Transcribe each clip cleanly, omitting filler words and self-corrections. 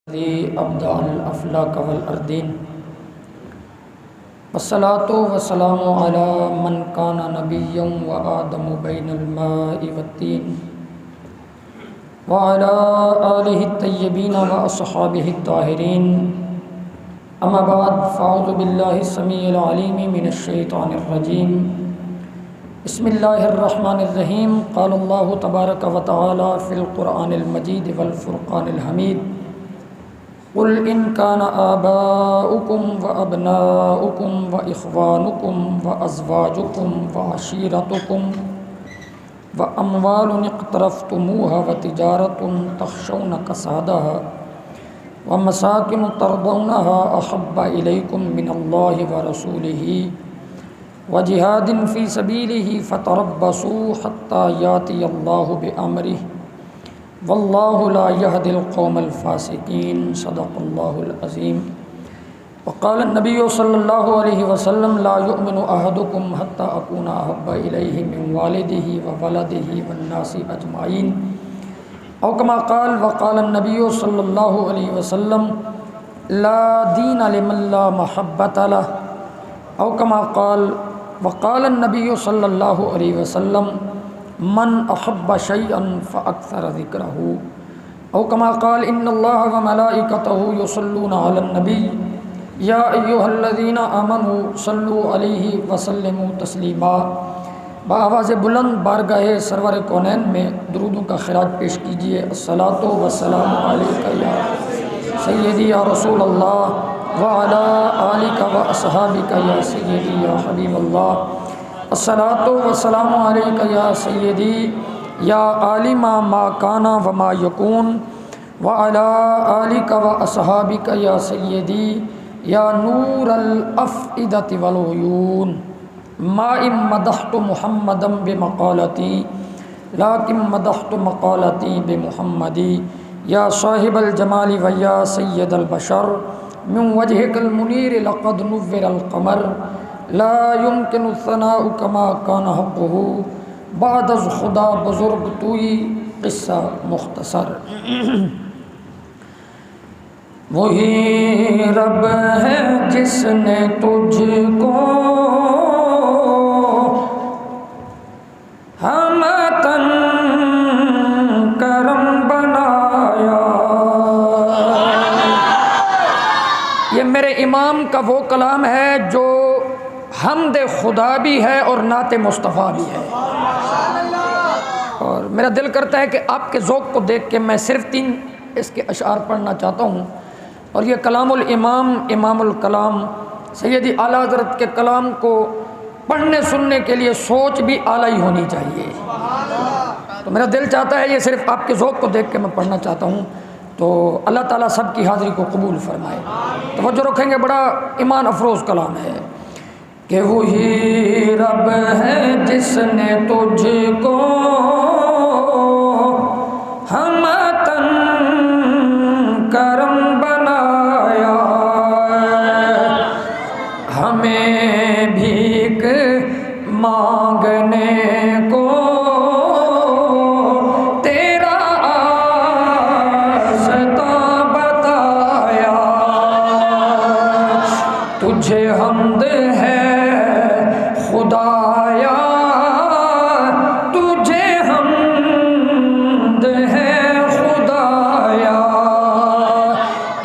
अब्दाल अफ़लाक वल अर्दीन वस्सलातु वस्सलामु अला मन काना नबिय्यन व आदमु बैनल माइ वत्तीन व अला आलिहि तय्यबीन व अस्हाबिहि ताहिरीन अम्मा बाद फ़अऊज़ु बिल्लाहि समीइल अलीम मिनश शैतानिर रजीम बिस्मिल्लाहिर रहमानिर रहीम क़ाल अल्लाहु तबारक व तआला फ़िल क़ुरआनिल मजीद वल फ़ुरक़ानिल हमीद क़ुल इन काना आबाउकुम व अबनाउकुम व इख़वानुकुम व अज़वाजुकुम व अशीरतुकुम व अम्वालुन इक़्तरफ़्तुमूहा व तिजारतुन तख़शौना कसादहा व मसाकिनु तरदौनहा अहब्बा इलैकुम मिनल्लाहि व रसूलिही व जिहादिन फ़ी सबीलिही फ़तरब्बसू हत्ता यातियल्लाहु बिअम्रिही वल्लाहु ला यहदिल क़ौमल फ़ासिक़ीन सदक़ल्लाहुल अज़ीम वक़ाल नबिय्यु सल्लल्लाहु अलैहि वसल्लम ला युमिनु अहदुकुम हत्ता अकूना अहब्बा इलैहि मिन वालिदिही व वलदिही वन्नासी अजमाइन औ कमा क़ाल वक़ाल नबिय्यु सल्लल्लाहु अलैहि वसल्लम ला दीन लिमन ला महब्बत लह औ कमा क़ाल वक़ाल नबिय्यु सल्लल्लाहु अलैहि वसल्लम मन अहब्ब शैअन फ़अक्सर ज़िक्रहु औ कमा क़ाल इन्नल्लाह व मलाइकतहु युसल्लूना अलन नबी या अय्युहल्लज़ीना आमनू सल्लू अलैहि व सल्लिमू तस्लीमा। बाआवाज़ बुलंद बारगाहे सरवर कौनैन में दुरूदों का खिराज पेश कीजिए। अस्सलातु वस्सलामु अलैका या सय्यदी या रसूल अल्लाह व अला आलिका व अस्हाबिका या सय्यदी या हबीबल्लाह। अस्सलातु वस्सलामु अलैका या सय्यदी या आलिमा मा काना व मा यकून व अला आलिका व अस्हाबिका या सय्यदी या नूरल अफ़इदति वल उयून। मा इम मदहतु मुहम्मदम बिमक़ालती लाकिन मदहतु मक़ालती बिमुहम्मदी या साहिबल जमाली व या सय्यदल बशर मिन वजहिकल मुनीर लक़द नुव्विरल क़मर ला युमकिनु सनाउ कमा कान हक़्क़ुहु बादज़ खुदा बुज़ुर्ग तूई क़िस्सा मुख्तसर। वही रब है जिसने तुझको हमतन करम बनाया। ये मेरे इमाम का वो कलाम है जो हमद खुदा भी है और नाते मुस्तफ़ा भी है। और मेरा दिल करता है कि आपके ज़ौक़ को देख के मैं सिर्फ़ 3 इसके अशार पढ़ना चाहता हूँ। और ये कलामुल इमाम इमामुल कलाम सैयदी आला हज़रत के कलाम को पढ़ने सुनने के लिए सोच भी आला ही होनी चाहिए। तो मेरा दिल चाहता है ये सिर्फ़ आपके ज़ौक़ को देख के मैं पढ़ना चाहता हूँ। तो अल्लाह ताला सब की हाज़िरी को कबूल फ़रमाए। तवज्जो रखेंगे, बड़ा ईमान अफरोज़ कलाम है कि वही रब है जिसने तुझको हमतन करम बनाया। हमें भीख मांगने को तेरा आस्ता बताया। तुझे हमद है खुदाया, तुझे हमद है खुदाया।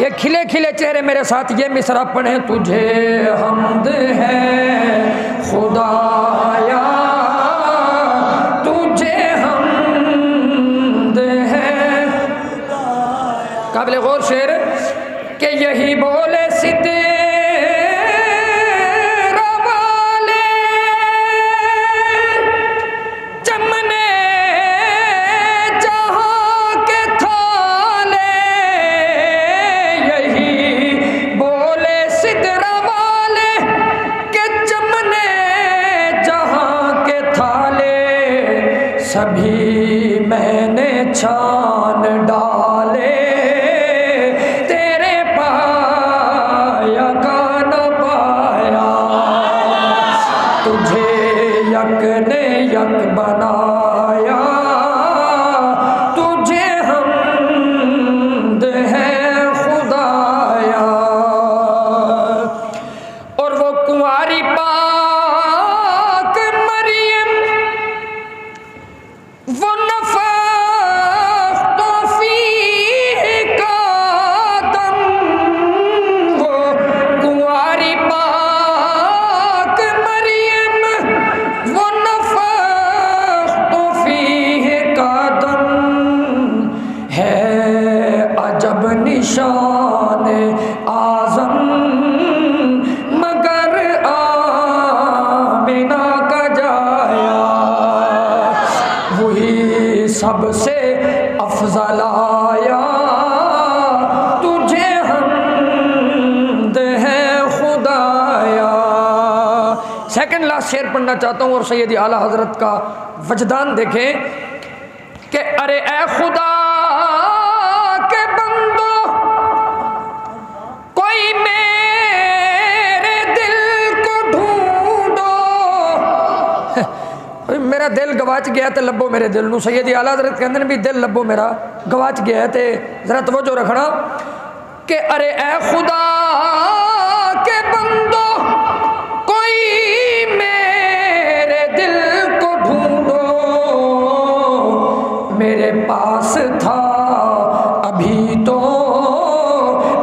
ये खिले खिले चेहरे मेरे साथ ये मिसरा पढ़ें। तुझे हमद है खुदाया, तुझे हमद है काबिल गौर शेर के यही बोले सिद्धे सभी मैंने छान डाले तेरे पाया ईशान आज़म मगर आमिना का जाया, वही सबसे अफजल आया, तुझे हमद है खुदाया। सेकंड लास्ट शेर पढ़ना चाहता हूँ और सैयद आला हजरत का वजदान देखें कि अरे ए खुदा के बंदो, कोई मेरे दिल को ढूंढो। मेरा दिल गवाच गया तो लब्बो मेरे दिल नू। सैयद आला हजरत कहते हैं भी दिल लब्बो मेरा गवाच गया है, तो जरा तवज्जो रखना कि अरे ए खुदा के बंदो, कोई मेरे दिल को ढूंढो। मेरे पास था अभी तो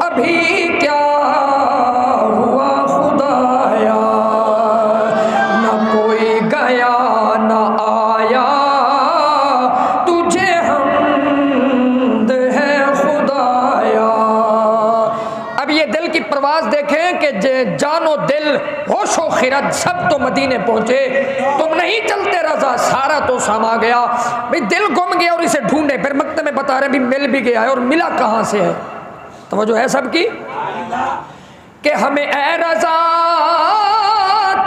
अभी क्या हुआ खुदाया, न कोई गया न आया, तुझे हमद है खुदाया। अब ये दिल की परवाज़ देखें कि जानो दिल होशो खिरत सब तो मदीने पहुंचे, तुम नहीं चलते रजा सारा तो समा गया। भाई दिल गुम गया और इसे ढूंढे, फिर मक्ते में बता रहे भी मिल भी गया है, और मिला कहाँ से है? तो वो जो है सबकी कि हमें ए रजा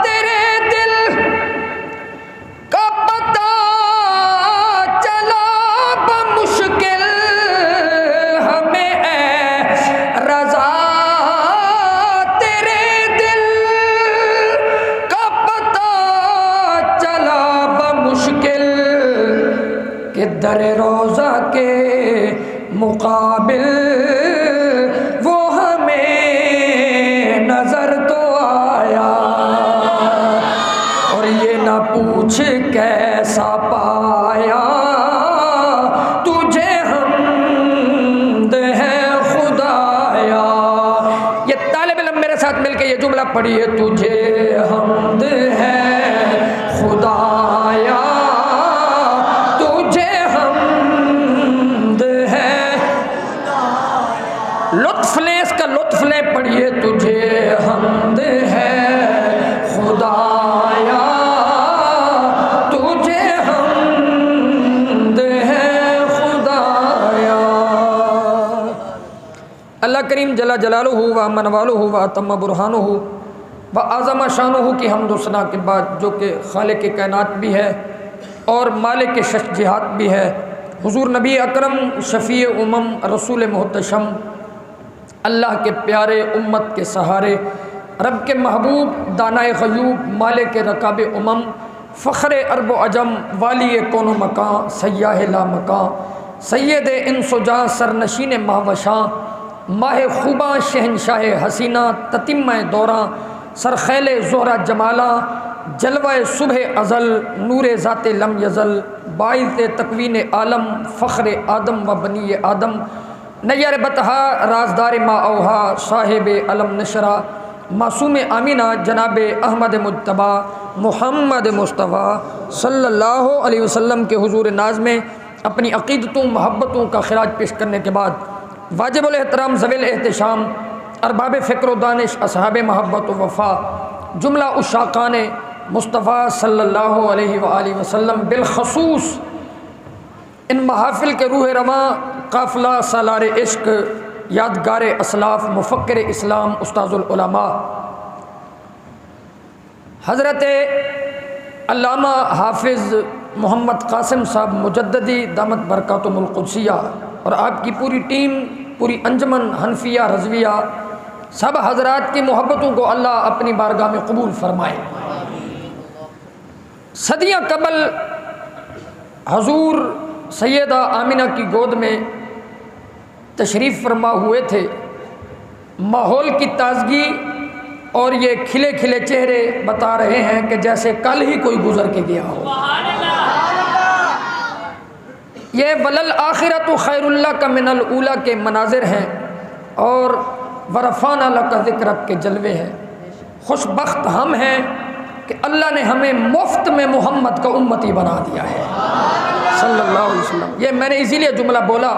तेरे दिल का पता चला बमुश्किल, हमें ए रजा तेरे दिल का पता चला बमुश्किल, कि दर रोज़ा के मुकाबिल वो हमें नजर तो आया। और ये ना पूछ कैसा पाया, तुझे हमद है खुदाया। ये तालिब इल्म मेरे साथ मिलके ये जुमला पढ़िए, तुझे हमद है खुदाया, तुझे हमद है। लुत्फ ले, इसका लुत्फ ले पढ़िए, तुझे हमद है खुदाया, तुझे हमद है खुदाया। अल्लाह करीम जला जलालुहु व मनवालुहु व तम्म बुरहानुहु व आज़म शानुहु की हमद सना के बाद, जो कि खालिक कायनात भी है और मालिक शख्सियत भी है, हुजूर नबी अकरम शफ़ी उम्मम रसूल मुहतशम, अल्लाह के प्यारे उम्मत के सहारे, रब के महबूब दानाए ग़यूब, मालिक रकाब उम्मम, फ़ख्र अरब अजम, वाली कौनो मकां, सय्याह ला मकां, सैयद इंसुजा, सरनशीन महवशां, माह खूबा, शहनशाह हसीना, ततिम्मा दौरां, सरखैल ज़ोहरा जमाला, जलवा सुबह अज़ल, नूर ज़ात लम यज़ल, बाइज़ तकवीन आलम, फ़ख्र आदम व बनी आदम, नैयर बतहा, राजदार मा औहा, साहिब अलम नशरा, मासूम आमीना, जनाब अहमद मुज्तबा मुहम्मद मुस्तफ़ा सल्लल्लाहु अलैहि वसल्लम के हुजूर नाज में अपनी अक़ीदतों महब्बतों का खिराज पेश करने के बाद, वाजिबुल एहतराम ज़वील एहतशाम अरबाब फ़िक्र दानिश असहाब महब्बत व वफ़ा, जुमला उशाक़ान मुस्तफ़ा सल्लल्लाहु अलैहि वसल्लम, बिलख़सूस इन महाफ़िल के रूह रवां काफ़िला सालार इश्क, यादगार असलाफ़, मुफ़क्किर इस्लाम, उस्ताज़ुल उलमा हज़रत अल्लामा हाफिज़ मोहम्मद कासिम साहब मुजद्ददी दामत बरकातुहुल क़ुद्सिया और आपकी पूरी टीम, पूरी अंजमन हनफिया रज़विया, सब हज़रात की मोहब्बतों को अल्लाह अपनी बारगाह में कबूल फ़रमाए। सदियाँ कबल हजूर सैयदा आमिना की गोद में तशरीफ़ फरमा हुए थे। माहौल की ताज़गी और ये खिले खिले चेहरे बता रहे हैं कि जैसे कल ही कोई गुज़र के गया हो। ये वलल आखिरत खैरुल्लाह का मिनल ऊला के मनाजिर हैं और वरफ़ाना लका ज़िक्रक के जलवे हैं। खुशबख्त हम हैं कि अल्लाह ने हमें मुफ्त में मोहम्मद का उम्मती बना दिया है सल्लल्लाहु अलैहि वसल्लम। ये मैंने इसीलिए जुमला बोला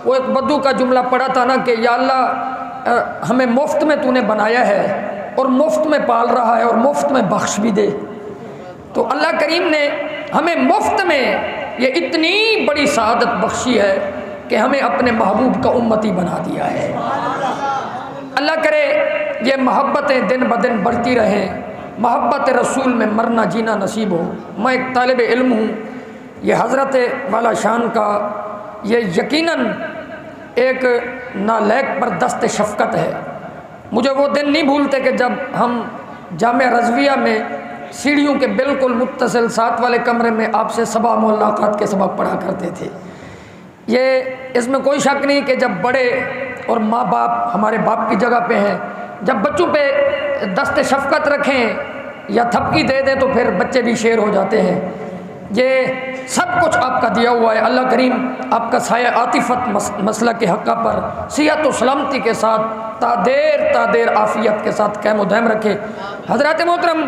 वो एक बद्दू का जुमला पढ़ा था ना कि या अल्लाह हमें मुफ्त में तूने बनाया है और मुफ्त में पाल रहा है और मुफ्त में बख्श भी दे। तो अल्लाह करीम ने हमें मुफ्त में ये इतनी बड़ी सआदत बख्शी है कि हमें अपने महबूब का उम्मती बना दिया है। अल्लाह करे ये मोहब्बतें दिन ब दिन बढ़ती रहें, मोहब्बत रसूल में मरना जीना नसीब हो। मैं एक तालिब इल्म हूँ, ये हज़रत वाला शान का ये यकीनन एक नालैक पर दस्त शफ़क़त है। मुझे वो दिन नहीं भूलते कि जब हम जामिया रज़विया में सीढ़ियों के बिल्कुल मुत्तसिल साथ वाले कमरे में आपसे सबा मुलाकात के सबक पढ़ा करते थे। ये इसमें कोई शक नहीं कि जब बड़े और माँ बाप हमारे बाप की जगह पे हैं, जब बच्चों पे दस्त शफ़क़त रखें या थपकी दे दें तो फिर बच्चे भी शेर हो जाते हैं। ये सब कुछ आपका दिया हुआ है। अल्लाह करीम आपका साया आतिफत मसला के हक़ पर सिहत व सलामती के साथ तादेर आफ़ियत के साथ क़याम व दायम रखे। हज़रात मोहतरम,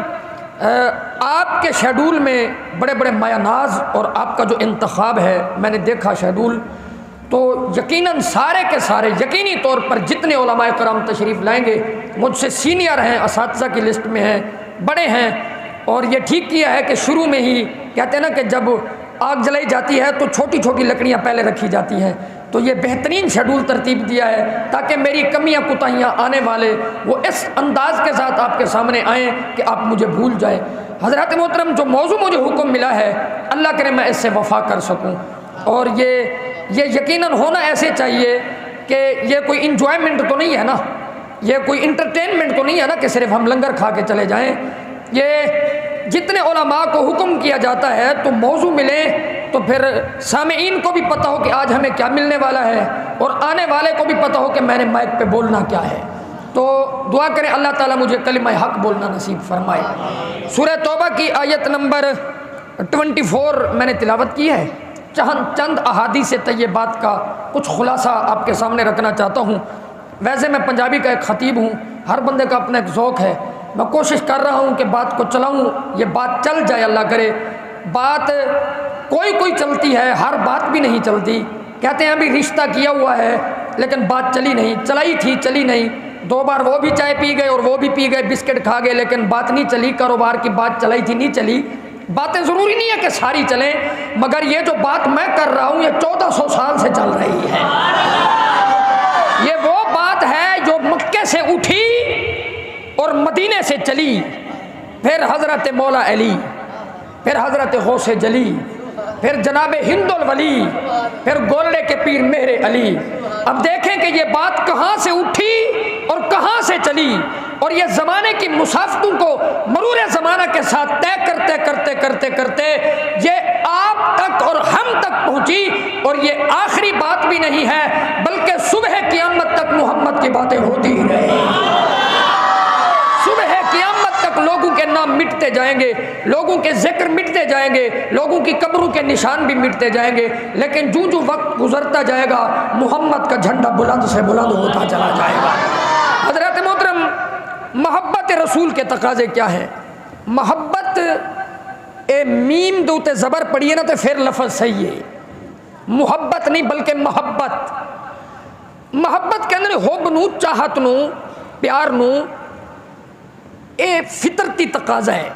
आपके शेड्यूल में बड़े बड़े मायानाज और आपका जो इंतखाब है, मैंने देखा शेड्यूल, तो यकीनन सारे के सारे यकीनी तौर पर जितने उलमाए कराम तशरीफ़ लाएंगे मुझसे सीनियर हैं, असातिज़ा की लिस्ट में हैं, बड़े हैं। और ये ठीक किया है कि शुरू में ही कहते हैं ना कि जब आग जलाई जाती है तो छोटी छोटी लकड़ियाँ पहले रखी जाती हैं। तो ये बेहतरीन शेड्यूल तरतीब दिया है ताकि मेरी कमियां कुताहियाँ आने वाले वो इस अंदाज के साथ आपके सामने आएँ कि आप मुझे भूल जाएं। हज़रत मोहतरम, जो मौजू मुझे हुक्म मिला है, अल्लाह करे मैं इससे वफ़ा कर सकूँ। और ये यकीनन होना ऐसे चाहिए कि ये कोई इंजॉयमेंट तो नहीं है ना, ये कोई इंटरटेनमेंट तो नहीं है ना कि सिर्फ हम लंगर खा के चले जाएँ। ये जितने उलमा को हुक्म किया जाता है तो मौजू मिले तो फिर सामीईन को भी पता हो कि आज हमें क्या मिलने वाला है और आने वाले को भी पता हो कि मैंने माइक पे बोलना क्या है। तो दुआ करें अल्लाह ताला मुझे कलिमा हक बोलना नसीब फरमाए। सूरह तौबा की आयत नंबर 24 मैंने तिलावत की है। चंद अहादीस तय्यबात का कुछ खुलासा आपके सामने रखना चाहता हूँ। वैसे मैं पंजाबी का एक ख़तीब हूँ, हर बंदे का अपना एक ज़ौक़ है। मैं कोशिश कर रहा हूँ कि बात को चलाऊँ, ये बात चल जाए, अल्लाह करे। बात कोई चलती है, हर बात भी नहीं चलती। कहते हैं अभी रिश्ता किया हुआ है लेकिन बात चली नहीं, चलाई थी चली नहीं। 2 बार वो भी चाय पी गए और वो भी पी गए, बिस्किट खा गए, लेकिन बात नहीं चली। कारोबार की बात चलाई थी, नहीं चली। बातें ज़रूरी नहीं है कि सारी चलें, मगर ये जो बात मैं कर रहा हूँ ये 1400 साल से चल रही है। ये वो बात है जो मक्के से उठी और मदीने से चली, फिर हज़रत मौला अली, फिर हज़रत गौसे जली, फिर जनाब हिंदुल वली, फिर गोलड़े के पीर मेरे अली। अब देखें कि ये बात कहाँ से उठी और कहाँ से चली, और ये ज़माने की मुसाफ़तों को मरूर ज़माना के साथ तय करते करते करते करते ये आप तक और हम तक पहुँची। और ये आखिरी बात भी नहीं है, बल्कि सुबह क़यामत तक मोहम्मद की बातें होती ही रही। सुबह क़यामत तक लोगों के नाम मिटते जाएंगे, लोगों के जिक्र मिटते जाएंगे, लोगों की कब्रों के निशान भी मिटते जाएंगे, लेकिन जो जो वक्त गुजरता जाएगा मोहम्मद का झंडा बुलंद से बुलंद होता चला जाएगा। हज़रत मोहतरम, मोहब्बत रसूल के तकाजे क्या है? मोहब्बत ए मीम दे उत्ते ज़बर पढ़िए ना तो फिर लफ्ज़ सही है। मुहब्बत नहीं बल्कि मोहब्बत। मोहब्बत के अंदर हुब नू, चाहत नू, प्यार नू, ये फितरती तकाजा है।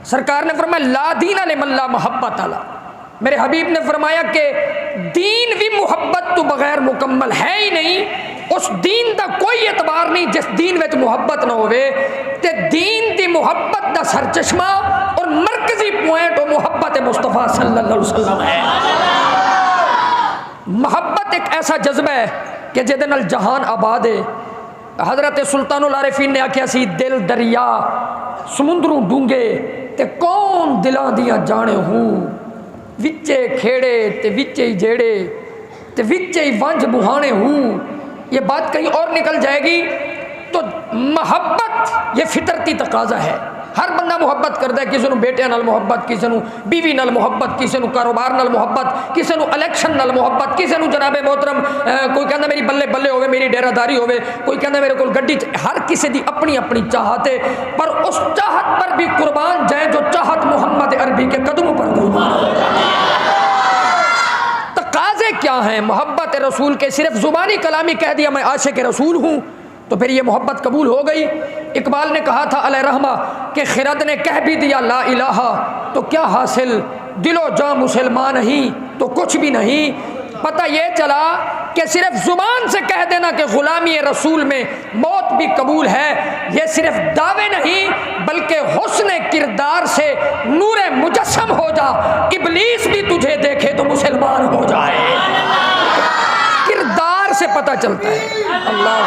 सरकार ने फरमाया ला दीन लिमल्ला मोहब्बत अला। मेरे हबीब ने फरमाया कि दीन भी मोहब्बत तो बगैर मुकम्मल है ही नहीं। उस दीन का कोई एतबार नहीं जिस दीन में मोहब्बत ना होवे। ते दीन की मोहब्बत का सर चश्मा और मरकजी पॉइंट वो मोहब्बत मुस्तफ़ा सल्लल्लाहु अलैहि वसल्लम है। मोहब्बत एक ऐसा जज्बा है कि जिहदे नाल जहान आबाद है। हज़रत सुल्तानुल आरिफीन ने आख्या सी दिल दरिया समुंदरों डूंगे ते कौन दिलां दियां जाने हूँ, विच्चे खेड़े ते विच्चे ही जेड़े ते विच्चे ही वंज बुहाने हूँ। ये बात कहीं और निकल जाएगी। तो मोहब्बत ये फितरती तकाजा है। हर बंदा मुहब्बत करता है, किसी को बेटिया नाल मुहब्बत, किसी को बीवी नाल मुहब्बत, किसी को कारोबार नाल मुहब्बत, किसी को इलेक्शन नाल मुहब्बत, किसी को जनाबे मोहतरम कोई कहता मेरी बल्ले बल्ले होवे, मेरी डेरादारी होवे, कोई कहता मेरे को गड्डी। हर किसी की अपनी अपनी चाहत है, पर उस चाहत पर भी कुर्बान जाए जो चाहत मोहम्मद अरबी के कदमों पर कुर्बान हो जाए। तकाजे तकाज़े क्या हैं मोहब्बत रसूल के? सिर्फ ज़ुबानी कलामी कह दिया मैं आशिक़ रसूल हूँ तो फिर ये मोहब्बत कबूल हो गई। इकबाल ने कहा था अलैहिर्रहमा कि खिरद ने कह भी दिया ला इलाहा तो क्या हासिल, दिलो जां मुसलमान ही तो कुछ भी नहीं। पता ये चला कि सिर्फ ज़ुबान से कह देना कि ग़ुलामी रसूल में मौत भी कबूल है, ये सिर्फ दावे नहीं बल्कि हुस्न किरदार से नूरे मुजस्सम हो जा, इब्लीस भी तुझे देखे तो मुसलमान हो जाए। किरदार से पता चलता है। अल्लाह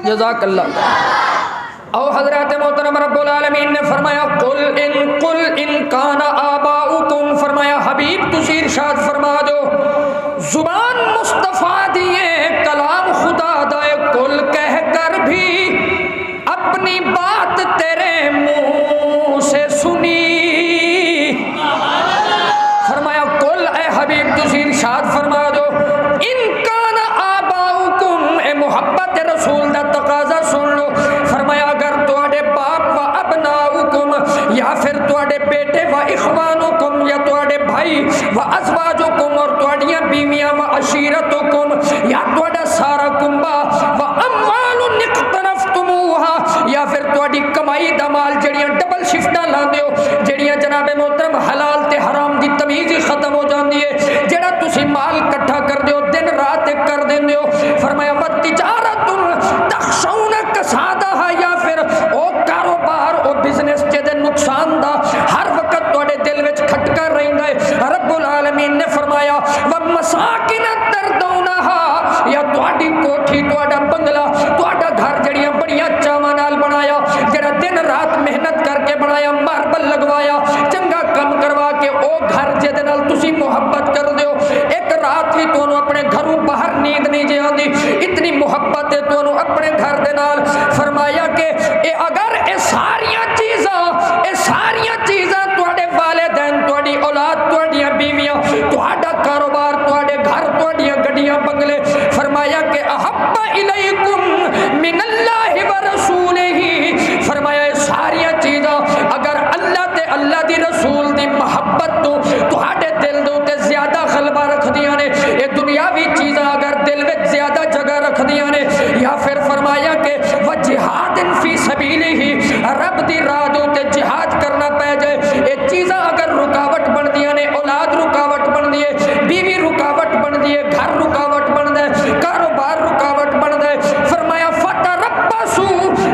जज़ाकल्लाह। और हज़रत मोहतरम रब्बुल आलमीन ने फरमाया कुल इन काना आबाउकुम, फरमाया हबीब तुसी इरशाद फरमा दो जुबान मुस्तफ़ा दिए कलाम खुदा दाए कुल कह कर भी अपनी बात तेरे मुंह से सुनी। फरमाया कुल ए हबीब तुसी इरशाद फरमा दो इन काना आबाउकुम, ए मोहब्बत रसूल दा तकाजा सुन लो। फरमाया अगर तुहाडे बाप व अबनाउकुम या फिर तुहाडे बेटे व इखवानुकुम या तुहाडे भाई व अज़वाजुकुम और तुहाडियां बीवियां व अशीरतुकुम या तुहाडा सारा कुंबा व अम्वालुन इक़तरफ़्तुमूहा या फिर तुहाडी कमाई दा माल जड़ियां डबल शिफ्टां लांदे हो, जड़ियां जनाबे मोहतरम हलाल ते हराम दी तमीज़ ही खत्म हो जाती है, जेड़ा तुसी माल इकट्ठा कर दो दिन रात एक कर देंदे हो। फरमाया व तिजारतुन तख़शौना कसादहा या फिर ओ कारोबार ओ बिजनेस जेदे नुकसान दा हर वक्त तुहाडे दिल विच खटका रहिंदा है। रब्बुल आलमीन ने फरमाया व मसाकिन तरदौनहा या तुहाडी कोठी तुहाडा बंगला तुहाडा घर जड़ियां बड़ियां चावां नाल बनाया, जेड़ा दिन रात मेहनत करके बनाया, मार्बल लगवाया, चंगा काम करवा के ओ घर जेदे नाल तुसी मोहब्बत कर दो, एक रात भी तुहानू अपने घरों बाहर नींद नहीं जे आंदी, इतनी मोहब्बत है तुहानू अपने घर दे नाल। फरमाया कि अगर ये सारियां चीज़ां तुहाडे वालिदैन तुहाडी औलाद तुहाडियां बीवियां तुहाडा कारोबार तुहाडे घर तुहाडियां गड्डियां बंगले, फरमाया कि अहब्बा इलैकुम मिनल्लाहि व रसूलिही, फरमाया सारियां चीज़ां अगर अल्लाह ते अल्लाह दी रसूल दी मोहब्बत तो तुहाडे दिल दे उत्ते ज्यादा गलबा रखदियां ने, ये दुनियावी चीज़ां अगर दिल विच ज्यादा जगह रखदियां ने, या फिर फरमाया कि व जिहादिन फी सबीलिही, रब दी राह दे उत्ते जिहाद करना पै जाए, ये चीज़ां अगर रुकावट बनदियां ने, औलाद रुकावट बनदी है, बीवी रुकावट बनदी है, घर रुकावट बनदा है, कारोबार रुकावट बनदा है। फरमाया फतरब्बसू,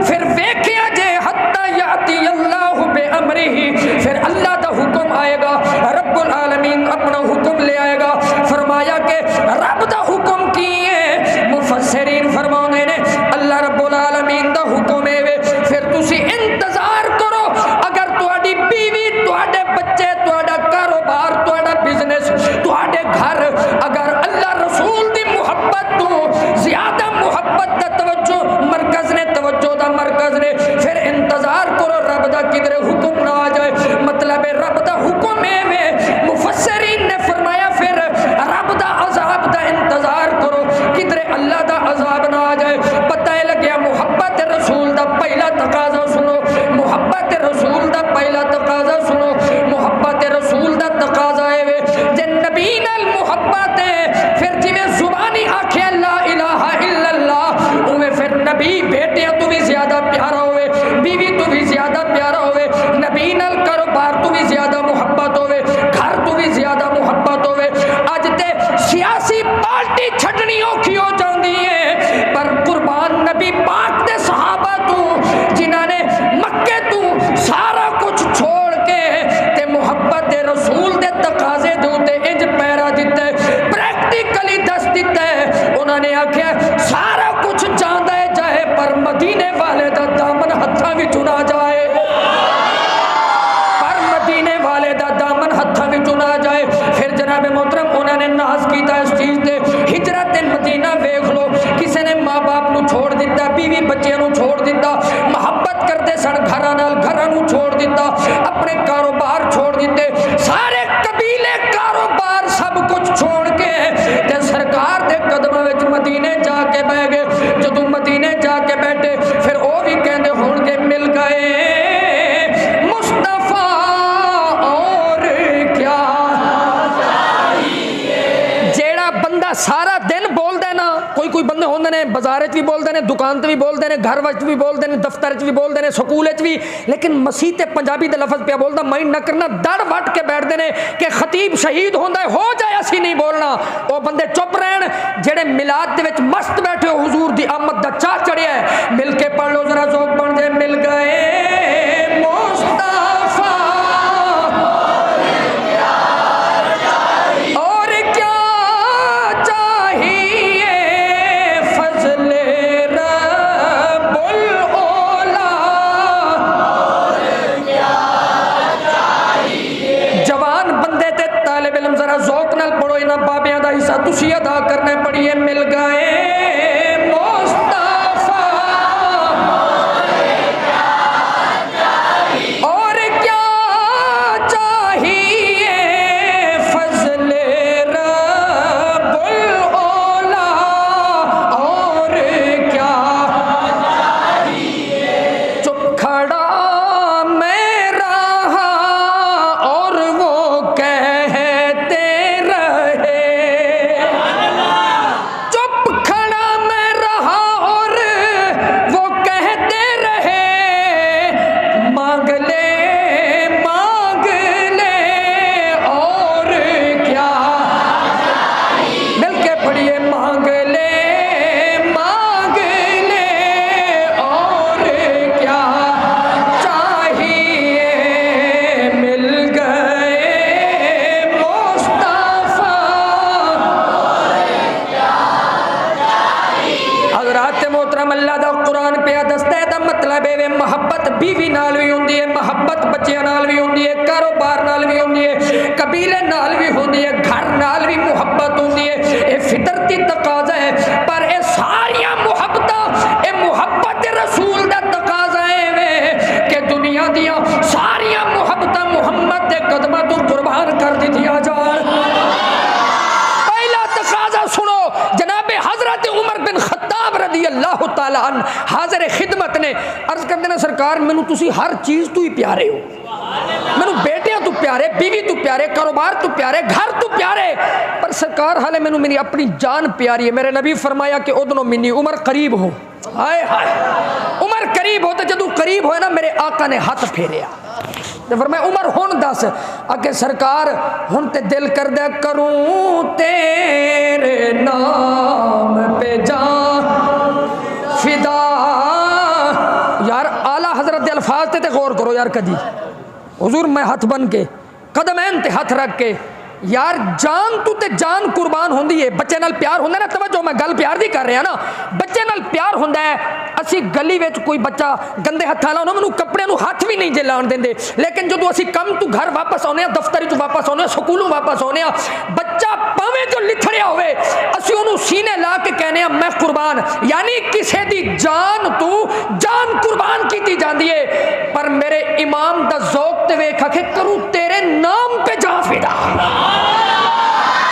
फिर वेखिया जे हत्ता याती अल्लाहु बे अमरिही, फिर अल्लाह दा हुक्म आएगा, रब्बुल आलमीन अपना हुक्म ले आएगा। फरमाया कि रब दा हुक्म की है, मुफस्सिरीन फरमाउने ने अल्लाह रब्बुल आलमीन दा हुक्म है, फिर तुसी इंतजार करो अगर तुहाडी बीवी तुहाडे बच्चे तुहाडा कारोबार तुहाडा बिजनेस तुहाडे घर अगर अल्लाह रसूल दी मुहब्बत तो ज्यादा मुहब्बत दा तवज्जो मरकज ने तवज्जो दा मरकज ने, फिर इंतजार करो रब दा किधरे हुक्म ना आ जाए। मतलब है रब दा हुक्म है, मुफस्सिरीन ने फरमाया फिर रब दा अजाब दा इंतजार करो किधरे अल्लाह दा अजाब ना आ जाए। पता है लग्या मुहब्बत रसूल दा पहला तकाजा सुनो, मुहब्बत रसूल दा पहला तकाजा सुनो, मुहब्बत रसूल दा तकाजा है जे नबी नाल मुहब्बत है, फिर जिवें जुबानी आखे ला इलाहा इल्लल्लाह उवें फिर नबी बेटियां तो भी ज्यादा प्यारा होवे, बीवी तो भी ज्यादा प्यारा होवे, नबी नाल कारोबार तो भी ज्यादा मुहब्बत होवे, घर तो भी ज्यादा मुहब्बत होवे। अज ते सियासी पार्टी छड्डनी औखी हो जाती है, पर कुर्बान नबी पाक दे सहाबा तू जिन्हां ने मक्के तू सारा कुछ छोड़ के ते मुहब्बत दे रसूल दे तकाजे दे उत्ते इंज पैरा दिता है, प्रैक्टिकली दस दिता है। उन्होंने आख्या सारा कुछ चाहता है चाहे पर मदीने वाले दा दामन हत्थां विच ना जाए, पर मदीने वाले दा दामन हत्थां विच ना जाए। फिर जनाब मोहतरम उन्होंने नाज किया इस चीज़ से, हिजरत मदीना वेख लो, किसी ने माँ बाप को छोड़ दिता, बीवी बच्चों छोड़ दिता, मुहब्बत करते सन घरां नाल घरां छोड़ दिता, अपने कारोबार छोड़ दिते, सारे कबीले कारोबार सब कुछ छोड़ के ते सरकार दे कदमां विच मदीने जाके बह गए। बोलते हैं, बाजार भी बोलते हैं, दुकान भी बोलते हैं, घर वच भी बोलते हैं, दफ्तर भी बोलते हैं, स्कूल भी, लेकिन मसीह ते पंजाबी दे लफज पे बोलता माइंड न करना, दड़ वट के बैठते हैं कि खतीब शहीद होंदा है, हो जाए असी नहीं बोलना। वो बंदे चुप रहन जेड़े मिलाद दे विच मस्त बैठे हो, हुजूर दी आमद दा चाह चढ़िया है, मिल के पढ़ लो जरा, ज़ौक़ बन जाए। मिल गए मुस्तफा और क्या चाहिए, फज़ले रब्बुल औला और क्या चाहिए। जवान बंदे ते तालिब इल्म जरा ज़ौक़ नाल पढ़ो, इन्हां बाबियां दा हिस्सा तुसीं अदा करना पड़िए। मिल गए बीवी नाल भी होंदी है, मुहब्बत बच्चों नाल भी होंदी है, कारोबार नाल भी होंदी है, कबीले नाल भी होंदी है, घर नाल भी मुहब्बत होंदी है। ये फितरती तकाजा है, पर ये सारिया मुहब्बत ये मुहब्बत रसूल दा तकाजा है कि दुनिया दियां सारिया मुहब्बत मुहम्मद के कदमां तो कुर्बान कर दित्तियां जान। पहला तकाजा सुनो, जनाबे हजरत उमर बिन खत्ताब रदी अल्लाह तआला अन्हु हाजिर खिदमत ने अर्ज कर देना, सरकार मैनू तुसी हर चीज़ तू ही प्यारे हो, मैनू बेटियां तू प्यारे, बीवी तू प्यारे, कारोबार तू प्यारे, घर तू प्यारे, पर सरकार हाले मैनू मेरी अपनी जान प्यारी है। मेरे नबी फरमाया कि उदनों मिन्नी उमर करीब हो। हाय हाय, उमर करीब हो, तो जदू करीब होए ना मेरे आका ने हाथ फेरिया, तो फरमाया उमर हुण दस। अगे सरकार हुण ते दिल कर दे करूं तेरे नाम पे जान फिदा। यार आला हजरत के अल्फाज ते गौर करो यार, कदी हुजूर मैं हथ बन के कदमैन ते हथ रख के, यार जान तू ते जान कुर्बान होंदी है। बच्चे नाल प्यार होंदा ना, तवज्जो मैं गल प्यार दी कर रहा ना, बच्चे नाल प्यार होंदा है। असी गली विच कोई बच्चा गंदे हत्थां लाउणा, मैनूं कपड़े नूं हथ भी नहीं जे लाउण देंदे, लेकिन जदों असी कम तू घर वापस आउने, दफ्तर चों वापस आउने, स्कूलों वापस आउने, बच्चा भावें जो लिथड़िया होवे असी उहनूं सीने ला के कहने मैं कुर्बान, यानी किसी दी जान तू जान कुर्बान कीती जांदी है। पर मेरे इमाम दा ज़ौक़ ते वेख के करूं तेरे नाम पे जा फिदा।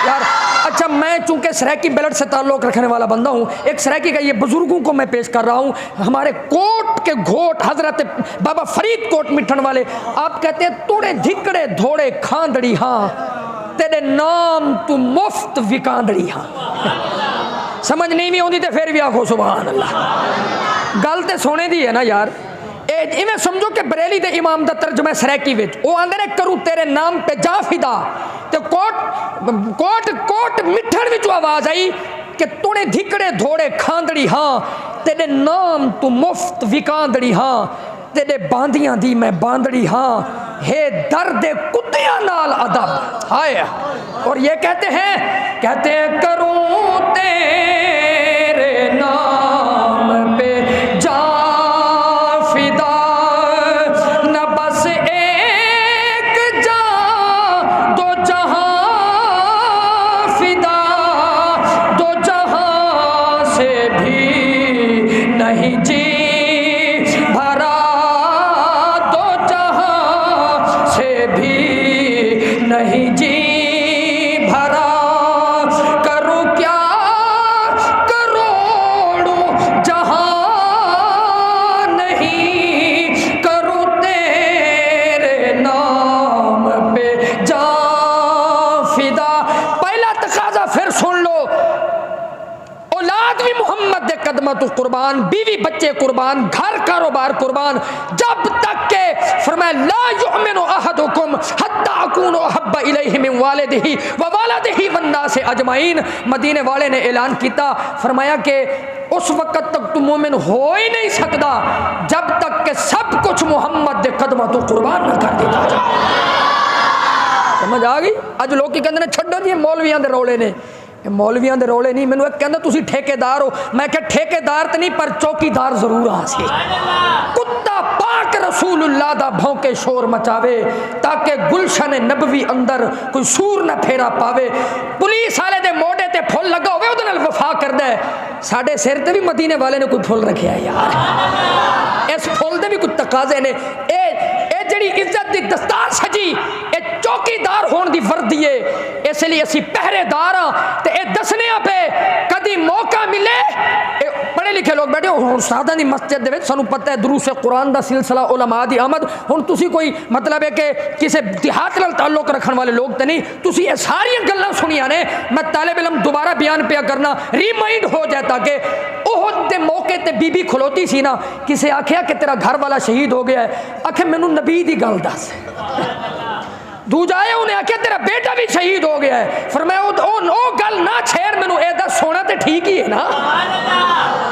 यार अच्छा, मैं चूंकि सराइकी ब्लड से ताल्लुक़ रखने वाला बंदा हूँ, एक सराइकी का ये बुजुर्गों को मैं पेश कर रहा हूँ। हमारे कोट के घोट हजरत बाबा फरीद कोट मिठन वाले, आप कहते हैं तोड़े धिकड़े धोड़े खांदड़ी हाँ, तेरे नाम तू मुफ्त विकांदड़ी हाँ। समझ नहीं भी आती तो फिर भी आखो सुभान अल्लाह। गल तो सोने दी है ना यार, इवें समझो कि बरेली दे इमाम दा तर्जुमा सराइकी विच वो आंदे ने करूं तेरे नाम पे जा फिदा, ते कोट कोट कोट मिठन विच आवाज आई कि तूने धिकड़े धोड़े खांदड़ी हाँ, तेरे नाम तू मुफ्त विकांदड़ी हाँ, तेरे बांदियां दी मैं बांदड़ी हाँ, हे दर्द कुत्तियां नाल अदब। हाय, और ये कहते हैं करूं तेरे नाम पे जा फिदा, न बस एक जा दो जहां फिदा, दो जहां से भी नहीं जी भरा, दो जहां से भी नहीं जी भरा, करूं क्या करोड़ों जहां नहीं, करूं तेरे नाम पे जा फिदा। पहला तकाजा फिर सुन लो, औलाद भी मुहम्मद दे कदम तो कुर्बान, बीवी बच्चे कुर्बान, घर कारोबार कुर्बान, जब तक के फरमाया ला युमिनु अहदुकुम हत्ता अकूनु अहब्बा इलैहि मिन वालिदिही व वालिदिही वन्नास अजमाइन। मदीने वाले ने ऐलान किया, फरमाया कि उस वक्त तक तू मोमिन हो ही नहीं सकता जब तक के सब कुछ मुहम्मद के कदम तो कुर्बान न कर दिया जाए। समझ आ गई? अज लोग कहते हैं छड्डो जी मौलवियां दे रौले ने, मौलवियां दे रौले नहीं। मैनू कहता तुसी ठेकेदार हो, मैं क्या ठेकेदार तो नहीं पर चौकीदार जरूर हाँ सी। कुत्ता पाक रसूलुल्लाह दा भौंके शोर मचावे ताकि गुलशन नबवी अंदर कोई सूर न फेरा पावे। पुलिस वाले दे मोढ़े ते फुल लगा होवे उहदे नाल वफा करदा है, साडे सिर ते भी मदीने वाले ने कोई फुल रखिया यार। इस फुल दे भी कुछ तकाजे ने। ए जड़ी इज्जत दी दस्तार सजी ए चौकीदार होने की वर्दी है, इसलिए असी पहरेदार हाँ। ते ए दसने पे कदी मौका मिले, पढ़े लिखे लोग बैठे हो सादा दी मस्जिद दे विच सानू पता है दुरूस कुरान दा सिलसिला उलमा दी आमद। हुण तुसी कोई मतलब है कि किसी देहात नाल ताल्लुक रखने वाले लोग तो नहीं, तुसी ये सारी गल्लां सुनिया ने। मैं तालिब इल्म दोबारा बयान पे करना रिमाइंड हो जाता कि उहद दे मौके ते बीबी खलोती सी ना, किसे आख्या कि तेरा घर वाला शहीद हो गया है, आखे मैनू नबी दी गल दस। दूजा है उन्हें आख्या तेरा बेटा भी शहीद हो गया है, फरमाया ओ गल ना छेड़ मैनू, ए दस सोना तो ठीक ही है ना।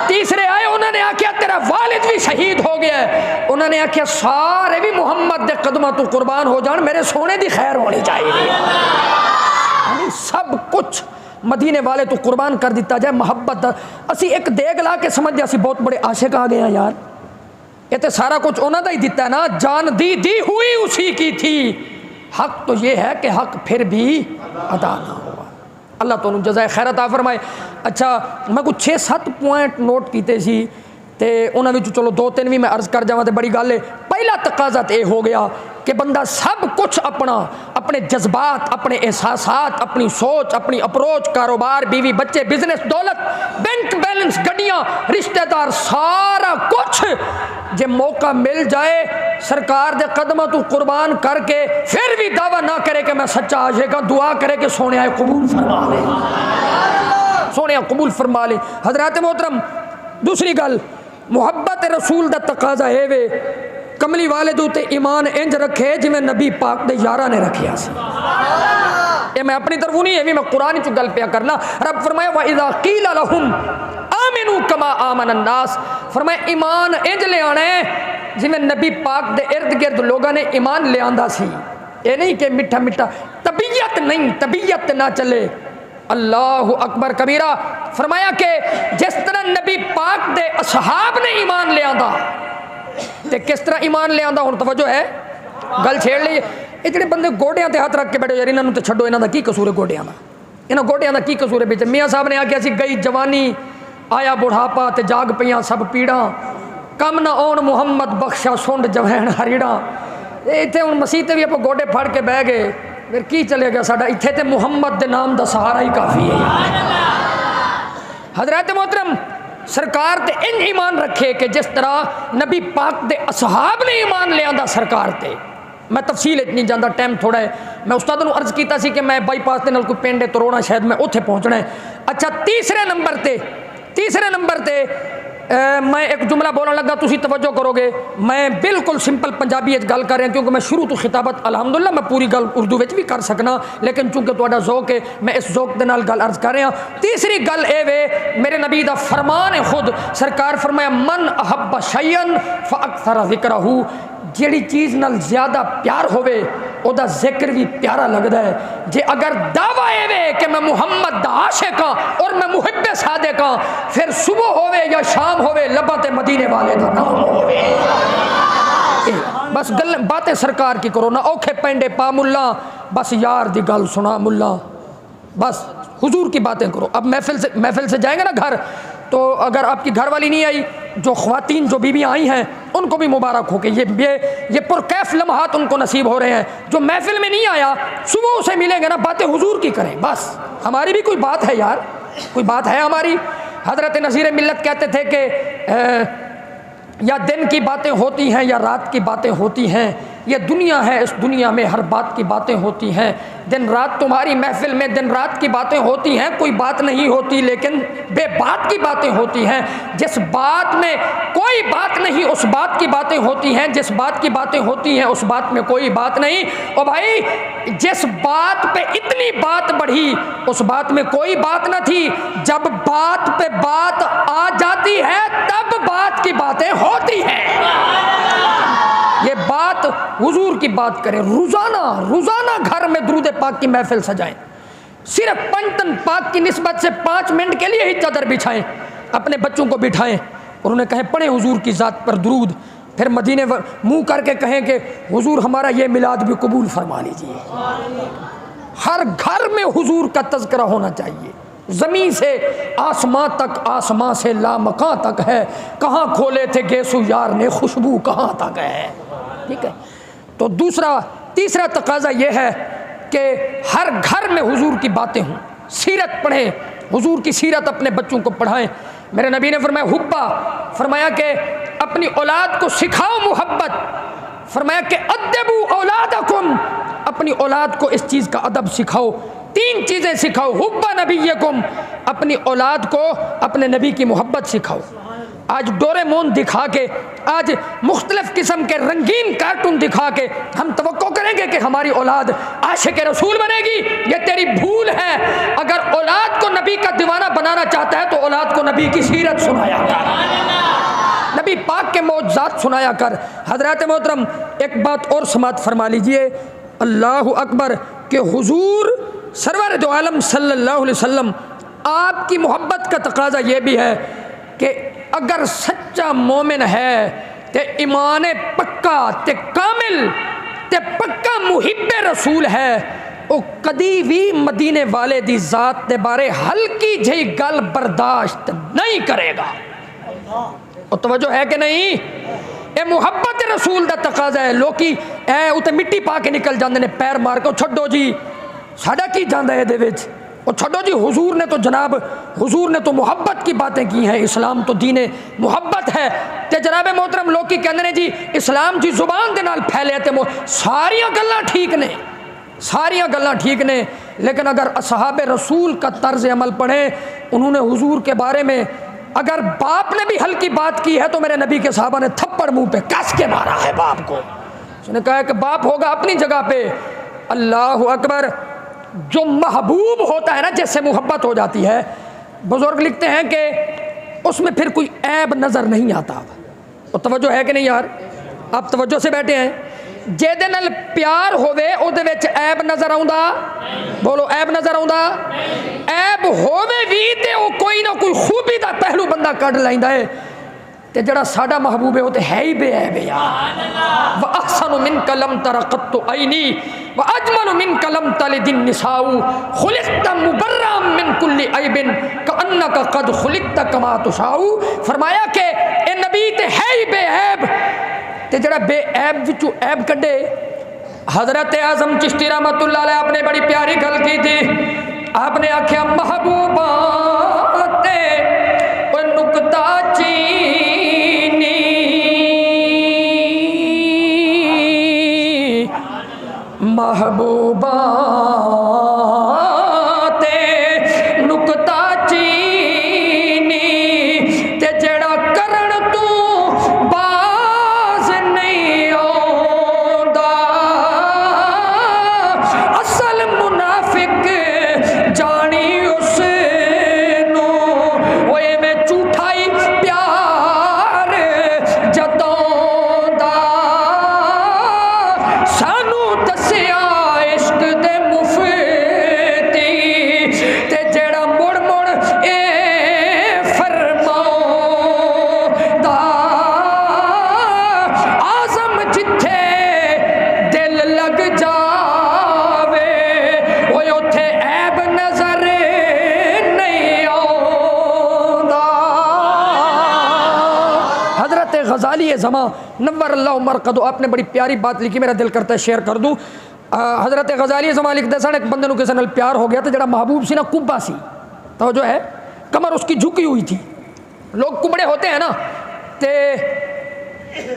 तीसरे आए उन्होंने आख्या तेरा वालिद भी शहीद हो गया है, उन्होंने आख्या सारे भी मुहम्मद के कदम तो कुर्बान हो जान, मेरे सोने की खैर होनी चाहिए। सब कुछ मदीने वाले तो कुर्बान कर दिता जाए। मोहब्बत असी एक देग ला के समझ असी बहुत बड़े आशिक आ गए हैं यार। ये तो सारा कुछ उन्होंने ही दिता ना, जान दी हुई उसी की थी। हक तो ये है कि हक फिर भी अदा ना हुआ। अल्लाह तो जज़ाए खैर अता फरमाए। अच्छा मैं कुछ 6-7 पॉइंट नोट किए सी ते उन्होंने चलो 2-3 भी मैं अर्ज कर जावा तो बड़ी गल है। पहला तकाजा तो यह हो गया कि बंदा सब कुछ अपने जज्बात, अपने एहसासात, अपनी सोच, अपनी अप्रोच, कारोबार, बीवी बच्चे, बिजनेस, दौलत, बैंक बैलेंस, गड्डियाँ, रिश्तेदार, सारा कुछ जे मौका मिल जाए सरकार दे कदम तो कुर्बान करके फिर भी दावा ना करे कि मैं सच्चा आशिक हां, दुआ करे कि सोने आए कबूल फरमा ले, सोने कबूल फरमा ले। हजरत मोहतरम दूसरी गल मुहब्बत रसूल दा तकाजा है वे कमली वाले दूते ईमान इंज रखे जिमें नबी पाक दे यारा ने रखिया सी। ये मैं अपनी तरफों नहीं, है भी मैं कुरान चु गल पिया करना। रब फरमाया व इज़ा क़ीला लहुम आमिनू कमा आमन अन्नास, फरमाया ईमान इंज ले आना है जिमें नबी पाक दे इर्द गिर्द लोगों ने ईमान ले आंदा सी। ये नहीं कि मिठा मिठा तबीयत नहीं, तबीयत ना चले। अल्लाह अकबर कबीरा। फरमाया कि जिस तरह नबी पाक दे असहाब ने ईमान ले आंदा ते किस तरह ईमान ले आंदा, हुण तवज्जो है गल छेड़ ली। ये जिहड़े बंदे गोडियां ते हाथ रख के बैठे यार, इन्हां नूं ते छड्डो, इन्हां दा की कसूर है गोडियां दा, इन्हां गोडियां दा की कसूर है। बिच मियाँ साहब ने आख्या सी गई जवानी आया बुढ़ापा ते जाग पईयां सब पीड़ा, कम ना आउण मुहम्मद बख्शा सुंड जवैन हरीड़ा। इत्थे हुण मसीह ते भी आपां गोडे फड़ के बह गए, फिर की चले गया साडा, इत्थे ते मुहम्मद दे नाम दा सहारा ही काफ़ी है। हजरत मोहतरम सरकार ते इन ईमान रखे कि जिस तरह नबी पाक दे असहाब ने ईमान ले आंदा सरकार ते। मैं तफसील इतनी जाता, टाइम थोड़ा है। मैं उस्ताद नूं अर्ज किया सी कि मैं बाईपास के नाल कोई पिंड है तरोड़ा, शायद मैं उत्थे पहुँचना है। अच्छा तीसरे नंबर ते मैं एक जुमला बोलने लगा, तुसी तवज्जो करोगे। मैं बिल्कुल सिंपल पंजाबी गल कर रहा क्योंकि मैं शुरू तो खिताबत अल्हम्दुलिल्लाह मैं पूरी गल उर्दू में भी कर सकना, लेकिन चूंकि तुहाडा ज़ौक है मैं इस ज़ौक दे नाल गल अर्ज कर रहा। तीसरी गल ए वे मेरे नबी दा फरमान है खुद, सरकार फरमाया मन अहब्ब शैयन फअक्सर ज़िक्रहू, जिहड़ी चीज़ नाल ज़्यादा प्यार होवे ओदा जिक्र भी प्यारा लगता है। जे अगर दावा एवे कि मैं मुहम्मद दा आशिक हां और मैं मुहिब्बे सादिक हां, फिर सुबह होवे या शाम होवे लब्बां ते मदीने वाले दा नाम होवे। बस गल बातें सरकार की करो ना, औखे पेंडे पा मुल्ला, बस यार दी गल सुना मुल्ला, बस हुजूर की बातें करो। अब महफिल से जाएंगे ना घर, तो अगर आपकी घरवाली नहीं आई, जो ख्वातीन जो बीबियाँ आई हैं उनको भी मुबारक हो के ये पुरकैफ लम्हात उनको नसीब हो रहे हैं। जो महफिल में नहीं आया सुबह उसे मिलेंगे ना, बातें हुजूर की करें, बस हमारी भी कोई बात है यार, कोई बात है हमारी। हज़रत नज़ीर मिल्लत कहते थे कि या दिन की बातें होती हैं या रात की बातें होती हैं, ये दुनिया है, इस दुनिया में हर बात की बातें होती हैं। दिन रात तुम्हारी महफिल में दिन रात की बातें होती हैं, कोई बात नहीं होती लेकिन बेबात की बातें होती हैं। जिस बात में कोई बात नहीं उस बात की बातें होती हैं, जिस बात की बातें होती हैं उस बात में कोई बात नहीं। और भाई जिस बात पे इतनी बात बढ़ी उस बात में कोई बात न थी। जब बात पे बात आ जाती है तब बात की बातें होती हैं। ये बात हुजूर की बात करें, रोजाना घर में दुरूद पाक की महफिल सजाएं, सिर्फ पंचतन पाक की निस्बत से 5 मिनट के लिए ही चादर बिछाएं, अपने बच्चों को बिठाएं और उन्हें कहें पढ़ें हुजूर की ज़ात पर दुरूद। फिर मदीने मुंह करके कहें कि हुजूर हमारा ये मिलाद भी कबूल फरमा लीजिए। हर घर में हुजूर का तज़किरा होना चाहिए। ज़मीन से आसमां तक, आसमां से लामकां तक है, कहाँ खोले थे गेसु यार ने खुशबू कहाँ तक है। ठीक है, तो तीसरा तकाजा यह है कि हर घर में हुजूर की बातें हों, सीरत पढ़ें, हुजूर की सीरत अपने बच्चों को पढ़ाएं। मेरे नबी ने फरमाया हुब्बा, फरमाया कि अपनी औलाद को सिखाओ मोहब्बत, फरमाया कि अद्दबू औलादकुम, अपनी औलाद को इस चीज़ का अदब सिखाओ। 3 चीज़ें सिखाओ, हुब्बा नबीयकुम, अपनी औलाद को अपने नबी की मोहब्बत सिखाओ। आज डोरेमोन दिखा के, आज मुख्तलिफ किस्म के रंगीन कार्टून दिखा के हम तवक्को करेंगे कि हमारी औलाद आशिक रसूल बनेगी, ये तेरी भूल है। अगर औलाद को नबी का दीवाना बनाना चाहता है तो औलाद को नबी की सीरत सुनाया कर, नबी पाक के मौजज़ात सुनाया कर। हज़रत मोहतरम एक बात और समात फरमा लीजिए, अल्लाहु अकबर, के हुजूर सरवर दो आलम सल्लल्लाहु अलैहि वसल्लम आपकी मोहब्बत का तकाजा ये भी है कि अगर सच्चा मोमिन है ते ईमान पक्का ते कामिल ते पक्का मुहिब्बे रसूल है, वो कदी भी मदीने वाले दी जात दे बारे हल्की जी गल बर्दाश्त नहीं करेगा। और तवज्जो है कि नहीं, ये मुहब्बत रसूल दा तकाजा है। लोकी उते मिट्टी पा के निकल जाते हैं पैर मार के, छड्डो जी साडा की जांदा है दे विच, और छड्डो जी हुजूर ने तो जनाब हुजूर ने तो मुहब्बत की बातें की हैं, इस्लाम तो दीने मुहब्बत है। ते जनाब मोहतरम लोग की कहते हैं जी इस्लाम जी जुबान दे नाल फैले ते सारियां गल्लां ठीक ने, सारियां गल्लां ठीक ने, लेकिन अगर असहाबे रसूल का तर्ज अमल पढ़ें, उन्होंने हुजूर के बारे में अगर बाप ने भी हल्की बात की है तो मेरे नबी के साहबा ने थप्पड़ मुंह पे कस के मारा है बाप को। उसने कहा कि बाप होगा अपनी जगह पे, अल्लाह अकबर। जो महबूब होता है ना, जैसे मोहब्बत हो जाती है, बुजुर्ग लिखते हैं कि उसमें फिर कोई ऐब नज़र नहीं आता। और तवज्जो है कि नहीं यार, आप तवज्जो से बैठे हैं। जेदे नाल प्यार होवे उहदे विच ऐब नज़र आउंदा, बोलो ऐब नज़र आउंदा। ऐब होवे भी ते वो कोई ना कोई खूबी दा पहलू बंदा कढ लैंदा है। ते जड़ा साडा महबूब है वो तो है ही बेऐब यार। व अहसनु मिन कलम तरक़त्तु ऐनी व अजमलु मिन कलम तलिदिन निसाउ खुलिक़्ता मुबर्रअम मिन कुल्ली ऐबिन कअन्नका क़द खुलिक़्ता कमा तुशाउ। फरमाया कि ए नबी ते है ही बेऐब, ते जड़ा बेऐब विचों ऐब कढे। हज़रत आज़म चिश्ती रहमतुल्लाह अलैह आपने बड़ी प्यारी गल की थी। आपने आख्या महबूबा ते ओ नुकता चीनी, महबूबा ते नुकता चीनी, ते जड़ा करण तू बाज नहीं आउंदा, असल मुनाफिक जानी उसनू, ओए में झूठाई प्यार जताउंदा, सानू दसिया इश्क दे मुफ्ती, ते जेड़ा मुड़ मुड़ ए फरमाउंदा, आज़म जिथे दिल लग जावे ओए उथे ऐब नजर नहीं आउंदा। हजरत गजाली ज़मा नव्वर अल्लाह मरकदो आपने बड़ी प्यारी बात लिखी, मेरा दिल करता है शेयर कर दूँ। हजरत गजाली ज़मा लिखते सन एक बंदे नूं किसी नाल प्यार हो गया तो जड़ा महबूब सी ना कुब्बा सी, तो जो है कमर उसकी झुकी हुई थी। लोग कुबड़े होते हैं ना, ते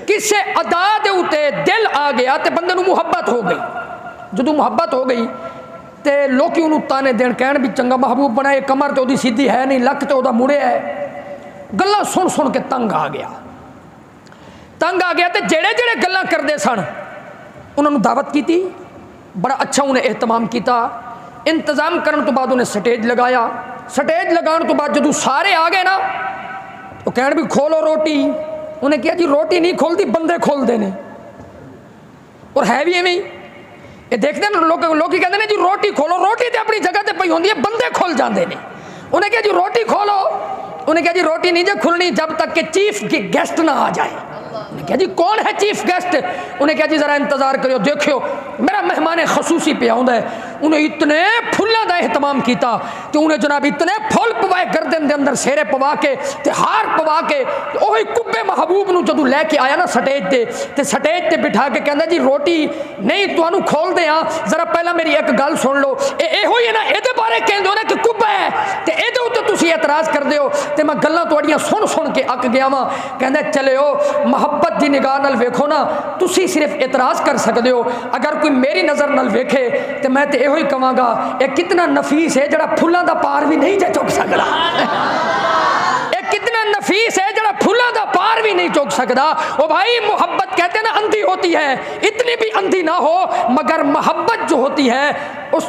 किसे अदा दे उते दिल आ गया गया तो बंदे नूं मुहब्बत हो गई। जदों मुहब्बत हो गई तो लोग उन्होंने ताने देन कहण भी चंगा महबूब बनाए, कमर तो उसकी सीधी है नहीं, लक तो वह मुड़िया है। गल्लां सुन सुन के तंग आ गया तो जेड़े जेड़े गल्लां करते सन उन्होंने दावत की थी, बड़ा अच्छा उन्हें एहतमाम किया। इंतजाम करने तो बाद उन्हें स्टेज लगाया। स्टेज लगाने तो बाद जो सारे आ गए ना तो कहण भी खोलो रोटी। उन्हें कहा जी रोटी नहीं खोलती, बंदे खोलते हैं। और है भी एवं ये देखते हैं लोग कहते हैं जी रोटी खोलो, रोटी तो अपनी जगह पर पई होंदी है, बंदे खुल जाते हैं। उन्हें कहा जी रोटी खोलो, उन्हें कहा जी रोटी नहीं जो खुलनी जब तक कि चीफ गेस्ट ना आ जाए। उन्हें कहा जी कौन है चीफ गेस्ट? उन्हें कहा जी जरा इंतजार करो, देखियो मेरा मेहमान खसूसी पे आउंदा है। उन्हें इतने फुलों का एहतमाम किया तो उन्हें जनाब इतने फुल पवाए गर्दन के अंदर सेरे पवा के ते हार पवा के वही कुब्बे महबूब नूं जदों लैके आया ना स्टेज ते स्टेज ते बिठा के कहंदा जी रोटी नहीं तुहानूं खोलदे आ, जरा पहला मेरी एक गल सुन लो। इहो ही है ना, इहदे बारे कहंदे हो ना कि कुब्बा है ते इहदे उत्ते तुसीं एतराज़ करदे हो ते मैं गल्लां तुहाड़ियां सुन सुन के अक गया वां। कहंदा चलिओ मुहब्बत दी निगाह नाल वेखो ना, तुसीं सिर्फ एतराज़ कर सकदे हो, अगर कोई मेरी नज़र नाल वेखे ते मैं ते इहो ही कहांगा ये कितना नफीस है जड़ा फुल्लां दा पार भी नहीं जा चुक सकदा। ये कितना नफीस है जड़ा फुल्लां दा पार भी नहीं चुक सकदा। ओ भाई मोहब्बत कहते हैं ना अंधी होती है, इतनी भी अंधी ना हो, मगर मोहब्बत जो होती है उस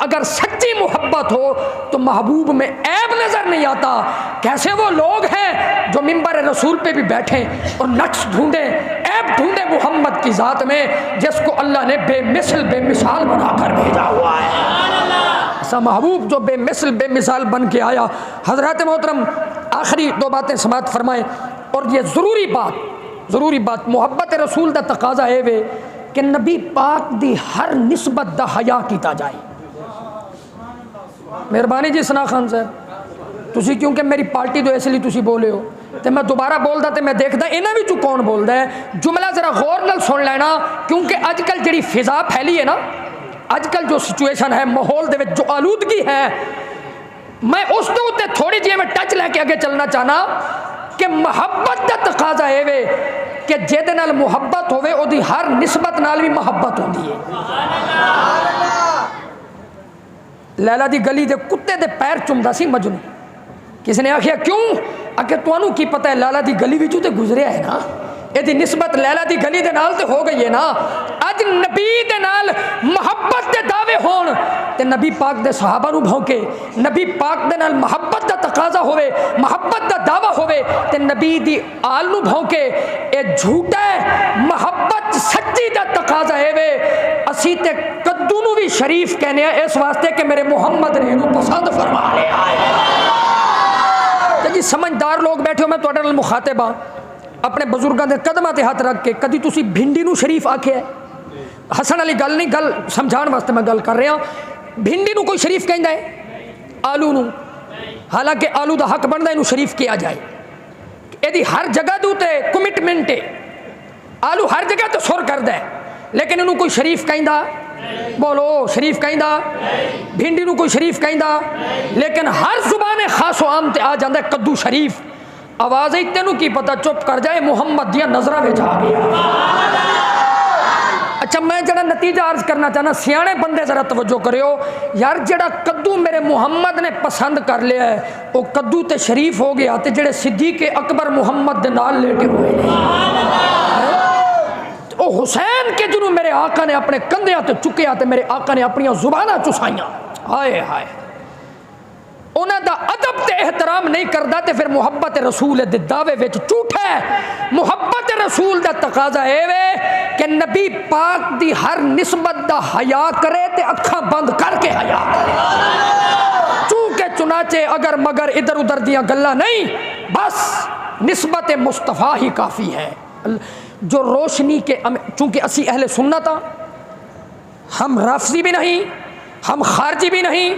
अगर सच्ची मोहब्बत हो तो महबूब में ऐब नजर नहीं आता। कैसे वो लोग हैं जो मिंबर रसूल पे भी बैठे और नक्श ढूंढे, ऐब ढूंढे मोहम्मद की ज़ात में, जिसको अल्लाह ने बेमिसल बेमिसाल बनाकर भेजा हुआ है। ऐसा महबूब जो बेमिसल बेमिसाल बन के आया। हज़रत मोहतरम आखिरी दो बातें समाअत फरमाएं, और ये ज़रूरी बात मोहब्बत रसूल दा तकाजा है वे कि नबी पाक दी हर निस्बत दा हया किया जाए। मेहरबानी जी सना खान साहब, तुसी क्योंकि मेरी पार्टी तो इसलिए तुसी बोले हो तो मैं दोबारा बोलता तो मैं देखता इन्हां विचों कौन बोलता है। जुमला जरा गौर नाल सुन लेना, क्योंकि अजकल जी फिजा फैली है ना, अजकल जो सिचुएशन है माहौल दे विच जो आलूदगी है, मैं उस दे उत्ते थोड़ी जी मैं टच लैके आगे चलना चाहना कि मुहब्बत का तकाजा है वे कि जिहदे नाल मुहब्बत होवे उहदी हर निस्बत नाल भी मुहब्बत होंदी है। लैला दी गली दे कुत्ते दे पैर चुमदा सी मजनू। किसी ने आखिया क्यों? आके तुहानू की पता है लैला दी गली विचों ते गुजरिया है ना, यदि निस्बत लैला दी गली दे नाल ते हो गई है ना। अज नबी दे नाल मुहब्बत दे दावे होण ते नबी पाक दे सहाबा नू भौंके, नबी पाक दे नाल मुहब्बत दा तकाजा होवे, मुहब्बत दा दावा होवे ते नबी दी आल नू भौंके, ए झूठा है। मुहब्बत सच्ची दा तकाजा है वे। असी ते कद्दू नू भी शरीफ कहने इस वास्ते कि मेरे मुहम्मद ने इनू पसंद फरमा लिया है। जी समझदार लोग बैठे हो, मैं तुहाडे नाल मुखातिब हां, अपने बजुर्गों के कदमां ते हाथ रख के कदी तुसी भिंडी नू शरीफ आखे? हसन वाली गल नहीं, गल समझाने वास्ते मैं गल कर रहा। भिंडी नू कोई शरीफ कहता है? आलू नू, हालांकि आलू का हक बनता इनू शरीफ किया जाए। यदि हर जगह दे उत्ते कमिटमेंट है, आलू हर जगह तो सुर करता है, लेकिन इनू कोई शरीफ कहता? बोलो शरीफ कहता? भिंडी नू कोई शरीफ कहता? लेकिन हर जुबान खासो आम ते आ जाता है कद्दू शरीफ। आवाज़ ही तेनू की पता, चुप कर जाए, मुहम्मद दिया नजर में आ गया। अच्छा मैं जरा नतीजा अर्ज करना चाहना, सियाने बंदे जरा तवज्जो करियो यार, जड़ा कद्दू मेरे मुहम्मद ने पसंद कर लिया है वो कद्दू ते शरीफ हो गया, तो जेड़े सिद्दीक़ अकबर मुहम्मद दे नाल लेटे हुए ओ हुसैन के जिन्हों मेरे आका ने अपने कंधे ते चुकया तो मेरे आका ने अपन जुबाना चुसाइया, हाय हाय, उन्होंने अदब ते एहतराम नहीं करता तो फिर मुहब्बत रसूल दे दावे विच झूठा है। मुहब्बत रसूल दा तकाजा है वे कि नबी पाक दी हर निस्बत दा हया करे ते अखा बंद करके हया करे। चूके चुनाचे अगर मगर इधर उधर दियां गल्लां नहीं, बस निस्बत मुस्तफ़ा ही काफ़ी है। जो रोशनी के चूँकि असी अहले सुन्नत हम राफजी भी नहीं, हम खारजी भी नहीं,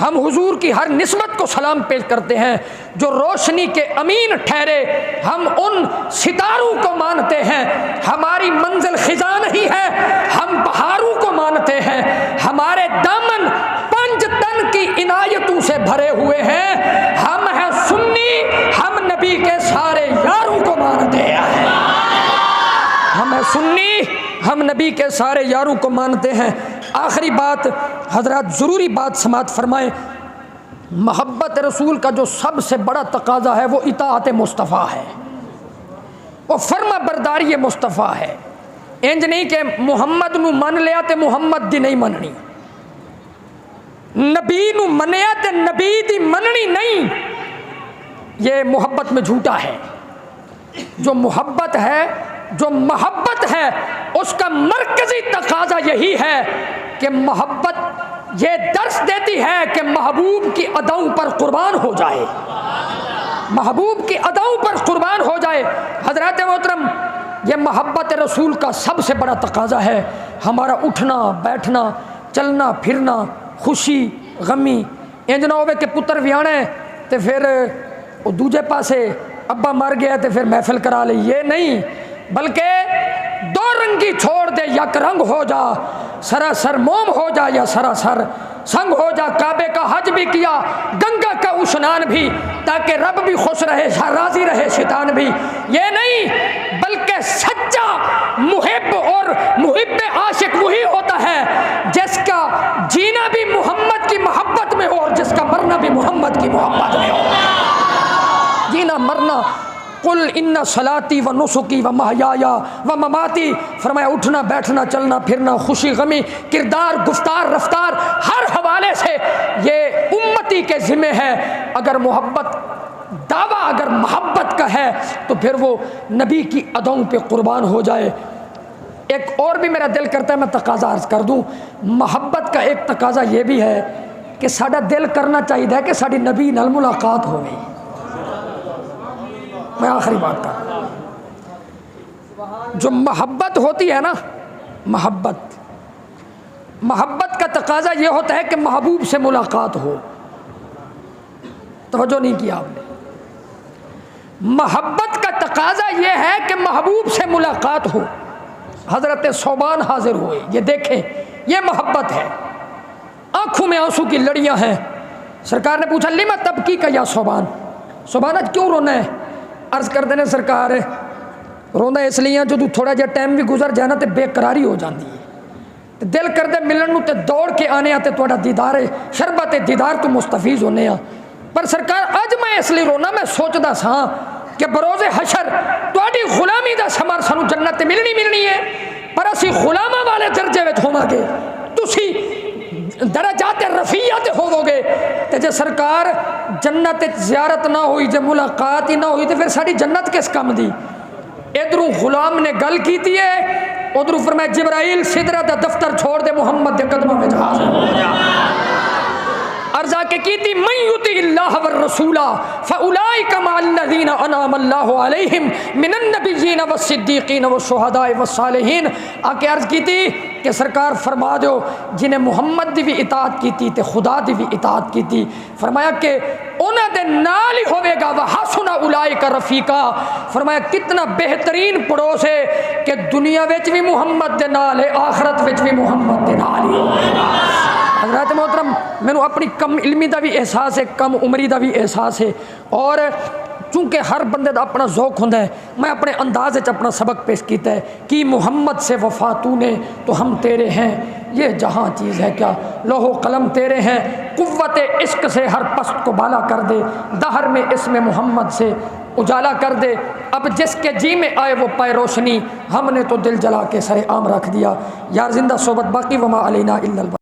हम हुजूर की हर निस्बत को सलाम पेश करते हैं। जो रोशनी के अमीन ठहरे हम उन सितारों को मानते हैं। हमारी मंजिल खिजा नहीं है, हम बहारों को मानते हैं। हमारे दामन 5 तन की इनायतों से भरे हुए हैं। हम हैं सुन्नी, हम नबी के सारे यारों को मानते हैं। हम हैं सुन्नी, हम नबी के सारे यारों को मानते हैं। आखिरी बात हजरत, ज़रूरी बात समात फरमाएं, मोहब्बत रसूल का जो सबसे बड़ा तकाजा है वो इताअत मुस्तफ़ा है, वो फर्मा बरदारी मुस्तफ़ा है। इंज नहीं कि मुहम्मद नू मन लिया तो मुहम्मद दी नहीं मननी, नबी नू मनिया तो नबी दी मननी नहीं, ये मोहब्बत में झूठा है। जो मोहब्बत है, जो मोहब्बत है, उसका मरकजी तकाजा यही है कि मोहब्बत ये दर्स देती है कि महबूब की अदाओं पर कुर्बान हो जाए, महबूब की अदाओं पर कुर्बान हो जाए। हजरत मोहतरम, ये मोहब्बत रसूल का सबसे बड़ा तकाजा है। हमारा उठना बैठना, चलना फिरना, खुशी गमी, इंज ना होवे कि पुत्र विआने तो फिर वो दूजे पासे अब्बा मर गया तो फिर महफिल करा ली, ये नहीं, बल्कि दो रंगी छोड़ दे, यक रंग हो जा, सरासर मोम हो जा या सरासर संग हो जा। काबे का हज भी किया, गंगा का स्नान भी, ताकि रब भी खुश रहे, राजी रहे, शैतान भी, ये नहीं, बल्कि सच्चा मुहिब और मुहिब आशिक वही होता है जिसका जीना भी मोहम्मद की मोहब्बत में हो और जिसका मरना भी मोहम्मद की मोहब्बत में हो। जीना मरना, कुल इन्ना सलाती व नुसुकी व महयाया व ममाती, फरमाया उठना बैठना चलना फिरना, खुशी गमी, किरदार गुफ्तार रफ्तार, हर हवाले से ये उम्मती के ज़िम्मे है। अगर मोहब्बत दावा अगर मोहब्बत का है तो फिर वो नबी की अदाओं पे कुर्बान हो जाए। एक और भी मेरा दिल करता है मैं तकाजा अर्ज कर दूँ, मोहब्बत का एक तकाजा ये भी है कि साडा दिल करना चाहिए कि साड़ी नबी नाल मुलाकात हो गई। मैं आखिरी बात कर, जो मोहब्बत होती है ना, मोहब्बत का तकाजा ये होता है कि महबूब से मुलाकात हो। तवज्जो नहीं किया आपने, मोहब्बत का तकाजा ये है कि महबूब से मुलाकात हो। हजरत सोबान हाजिर हुए, ये देखें, ये मोहब्बत है। आंखों में आंसू की लड़ियां हैं। सरकार ने पूछा लिमा तब की का या सोबान, सोबान आज क्यों रोना है? अर्ज कर देने सरकार रोंदा इसलिए जो थोड़ा जहा टाइम भी गुजर जाए ना तो बेकरारी हो जाती है, तो दिल करते मिलन नूं ते दौड़ के आने आ ते तुहाडा दीदार है, शरबत दीदार तो मुस्तफीज होने आ। पर सरकार अज मैं इसलिए रोना, मैं सोचदा सा कि बरोज़े हशर तुहाडी गुलामी दा समर सानू जन्नत मिलनी है, पर असी गुलामा वाले दर्जे विच होवांगे, तुसी दराजात रफीया ते होवोगे। ते जे सरकार जन्नत ज़ियारत ना हुई, जे मुलाकात ही ना हुई, तो फिर साड़ी जन्नत किस काम दी? इधरों गुलाम ने गल की है, उधरों फरमाया जिब्राइल सिदरा दा दफ्तर छोड़ दे, मुहम्मद के कदमों में हाज़िर हो जा। अर्जा के कीती मन युतिल्लाह व रसूला फउलाइका मअल्लज़ीना अनअमल्लाहु अलैहिम मिनन नबिय्यीन व सिद्दीक़ीन व शुहदाए व सालिहीन। आके अर्ज की थी कि सरकार फरमा दो जिन्हें मुहम्मद दी भी इताअत की थी ते खुदा दी भी इताअत की थी, फरमाया कि उन्हां दे नाल ही होवेगा व हसुना उलाइका रफीका। फरमाया कितना बेहतरीन पड़ोस है कि दुनिया विच भी मुहम्मद दे नाल है, आखिरत विच भी मुहम्मद दे नाल ही होवेगा। हज़रत मोहतरम, मैनू अपनी कम इल्मी का भी एहसास है, कम उमरी का भी एहसास है, और चूँकि हर बंदे का अपना ज़ौक होंदा है, मैं अपने अंदाज़ अपना सबक पेश किया है कि मोहम्मद से वफा तूने तो हम तेरे हैं, ये जहाँ चीज़ है क्या लोहो कलम तेरे हैं, कुव्वत इश्क से हर पस्त को बाला कर दे, दहर में इसमें मोहम्मद से उजाला कर दे। अब जिसके जी में आए वो पाए रोशनी, हमने तो दिल जला के सरे आम रख दिया। यार जिंदा सोबत बाकी वमा अलैना इल्लल